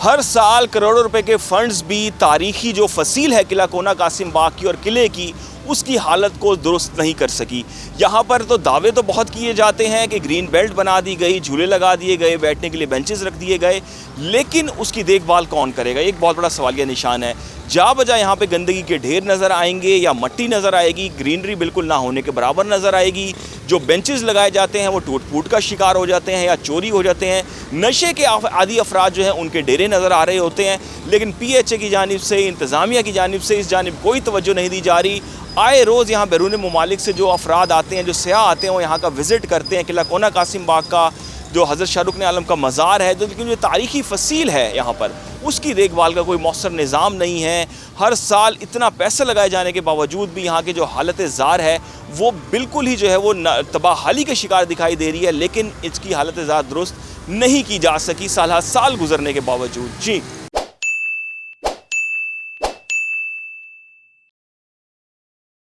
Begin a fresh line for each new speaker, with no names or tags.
हर साल करोड़ों रुपए के फंड्स भी तारीखी जो फसील है किला कोना कासिम बाग की और किले की, उसकी हालत को दुरुस्त नहीं कर सकी। यहाँ पर तो दावे तो बहुत किए जाते हैं कि ग्रीन बेल्ट बना दी गई, झूले लगा दिए गए, बैठने के लिए बेंचेस रख दिए गए, लेकिन उसकी देखभाल कौन करेगा? एक बहुत बड़ा सवालिया निशान है। जा बजा यहाँ पे गंदगी के ढेर नज़र आएंगे या मट्टी नज़र आएगी, ग्रीनरी बिल्कुल ना होने के बराबर नज़र आएगी। जो बेंचेस लगाए जाते हैं वो टूट फूट का शिकार हो जाते हैं या चोरी हो जाते हैं। नशे के आदी अफराद जो हैं उनके डेरे नज़र आ रहे होते हैं, लेकिन PHA की जानिब से, इंतज़ामिया की जानिब से इस जानिब कोई तवज्जो नहीं दी जा रही। आए रोज़ यहाँ बैरून मुमालिक से जो अफराद आते हैं, जो सयाह आते हैं, वो यहाँ का विज़िट करते हैं। किला कोना कासिम बाग का जो हज़रत शाहरुख ने आलम का मज़ार है, तो लेकिन जो तारीख़ी फसील है यहाँ पर, उसकी देखभाल का कोई मौसर निज़ाम नहीं है। हर साल इतना पैसा लगाए जाने के बावजूद भी यहाँ की जो हालत ज़ार है वो बिल्कुल ही जो है वो तबाहाली के शिकार दिखाई दे रही है, लेकिन इसकी हालत ज़ार दुरुस्त नहीं की जा सकी साल गुजरने के बावजूद। जी।